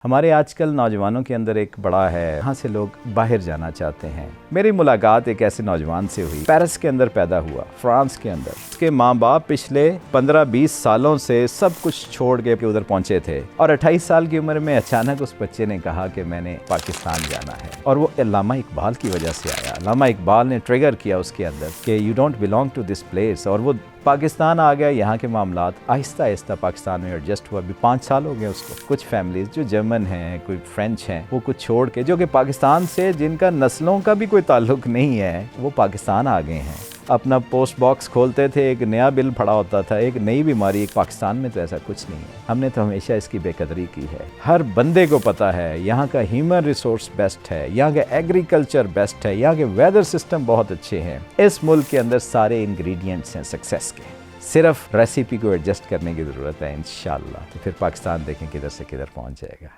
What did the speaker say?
हमारे आजकल नौजवानों के अंदर एक बड़ा है, यहाँ से लोग बाहर जाना चाहते हैं। मेरी मुलाकात एक ऐसे नौजवान से हुई, पेरिस के अंदर पैदा हुआ, फ्रांस के अंदर। उसके माँ बाप पिछले 15-20 सालों से सब कुछ छोड़ के उधर पहुंचे थे और 28 साल की उम्र में अचानक उस बच्चे ने कहा कि मैंने पाकिस्तान जाना है। और वो अल्लामा इकबाल की वजह से आया। अल्लामा इकबाल ने ट्रिगर किया उसके अंदर कि you don't belong to this place, और वो पाकिस्तान आ गया। यहाँ के मामलात आहिस्ता आहिस्ता पाकिस्तान में एडजस्ट हुआ। अभी 5 साल हो गए उसको। कुछ फैमिलीज जो जर्मन हैं, कोई फ्रेंच हैं, वो कुछ छोड़ के, जो कि पाकिस्तान से जिनका नस्लों का भी कोई ताल्लुक नहीं है, वो पाकिस्तान आ गए हैं। अपना पोस्ट बॉक्स खोलते थे, एक नया बिल पड़ा होता था, एक नई बीमारी। पाकिस्तान में तो ऐसा कुछ नहीं है। हमने तो हमेशा इसकी बेकदरी की है। हर बंदे को पता है यहाँ का ह्यूमन रिसोर्स बेस्ट है, यहाँ का एग्रीकल्चर बेस्ट है, यहाँ के वेदर सिस्टम बहुत अच्छे हैं। इस मुल्क के अंदर सारे इंग्रेडिएंट्स हैं सक्सेस के। सिर्फ रेसिपी को एडजस्ट करने की ज़रूरत है। इंशाल्लाह तो फिर पाकिस्तान देखें किधर से किधर पहुँच जाएगा।